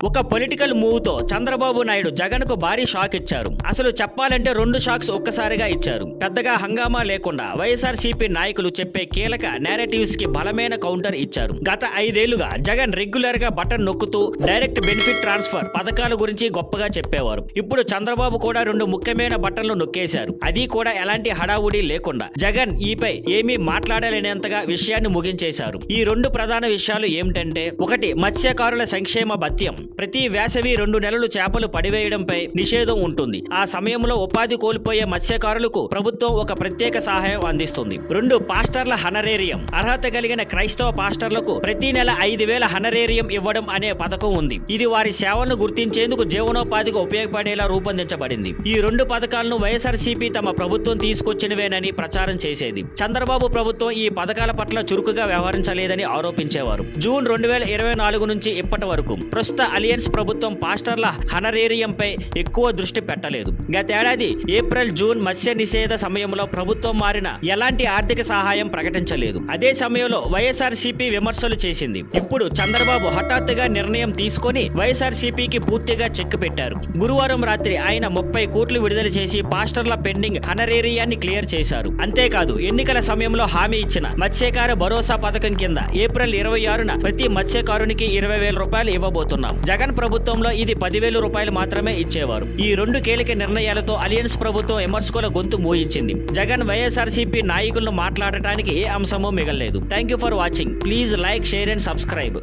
ఒక political move తో చంద్రబాబు నాయుడు జగన్ కు భారీ షాక్ ఇచ్చారు. అసలు చెప్పాలంటే 2 షాక్స్ ఒక్కసారిగా ఇచ్చారు. పెద్దగా హంగామా లేకుండా వైఎస్ఆర్సీపీ నాయకులు చెప్పే కీలక నేరేటివ్స్ కి బలమైన కౌంటర్ ఇచ్చారు. గత 5 ఏళ్లుగా జగన్ రెగ్యులర్ గా బటన్ నొక్కుతూ డైరెక్ట్ బెనిఫిట్ ట్రాన్స్ఫర్ పథకాల గురించి గొప్పగా చెప్పేవారు. ఇప్పుడు చంద్రబాబు కూడా 2 ముఖ్యమైన బటన్లు నొక్కేశారు. అది కూడా ఎలాంటి హడావుడి లేకుండా జగన్ ఈపై ఏమీ మాట్లాడలేనంతగా విషయాన్ని ముగించేశారు. ఈ 2 ప్రధాన విషయాలు ఏమిటంటే, ఒకటి మత్స్యకారుల సంక్షేమ భత్యం. ప్రతి వేసవి 2 నెలలు చేపలు పడివేయడంపై నిషేధం ఉంటుంది. ఆ సమయంలో ఉపాధి కోల్పోయే మత్స్యకారులకు ప్రభుత్వం ఒక ప్రత్యేక సహాయం అందిస్తుంది. 2 పాస్టర్ల హనరేరియం. అర్హత కలిగిన క్రైస్తవ పాస్టర్లకు ప్రతి నెల 5,000 హనరేరియం ఇవ్వడం అనే పథకం ఉంది. ఇది వారి సేవలను గుర్తించేందుకు జీవనోపాధికి ఉపయోగపడేలా రూపొందించబడింది. ఈ 2 పథకాలను వైఎస్ఆర్సీపీ తమ ప్రభుత్వం తీసుకొచ్చినవేనని ప్రచారం చేసేది. చంద్రబాబు ప్రభుత్వం ఈ పథకాల పట్ల చురుకుగా వ్యవహరించలేదని ఆరోపించేవారు. జూన్ 2024 నుంచి ఇప్పటి వరకు ప్రస్తుత అలియన్స్ ప్రభుత్వం పాస్టర్ల హనరేరియంపై ఎక్కువ దృష్టి పెట్టలేదు. గతేడాది ఏప్రిల్ జూన్ మత్స్య నిషేధ సమయంలో ప్రభుత్వం మారిన ఎలాంటి ఆర్థిక సహాయం ప్రకటించలేదు. అదే సమయంలో వైఎస్ఆర్సీపీ విమర్శలు చేసింది. ఇప్పుడు చంద్రబాబు హఠాత్తుగా నిర్ణయం తీసుకొని వైఎస్ఆర్సీపీకి పూర్తిగా చెక్ పెట్టారు. గురువారం రాత్రి ఆయన 30 కోట్లు విడుదల చేసి పాస్టర్ల పెండింగ్ హనరేరియాన్ని క్లియర్ చేశారు. అంతేకాదు, ఎన్నికల సమయంలో హామీ ఇచ్చిన మత్స్యకార భరోసా పథకం కింద ఏప్రిల్ 26న ప్రతి మత్స్యకారునికి 20,000 రూపాయలు ఇవ్వబోతున్నాం. జగన్ ప్రభుత్వంలో ఇది 10,000 రూపాయలు మాత్రమే ఇచ్చేవారు. ఈ 2 కీలక నిర్ణయాలతో అలియన్స్ ప్రభుత్వం విమర్శకుల గొంతు మోయించింది. జగన్ వైఎస్ఆర్సీపీ నాయకులను మాట్లాడటానికి ఏ అంశమూ మిగలలేదు. Thank you for watching. Please like, share and subscribe.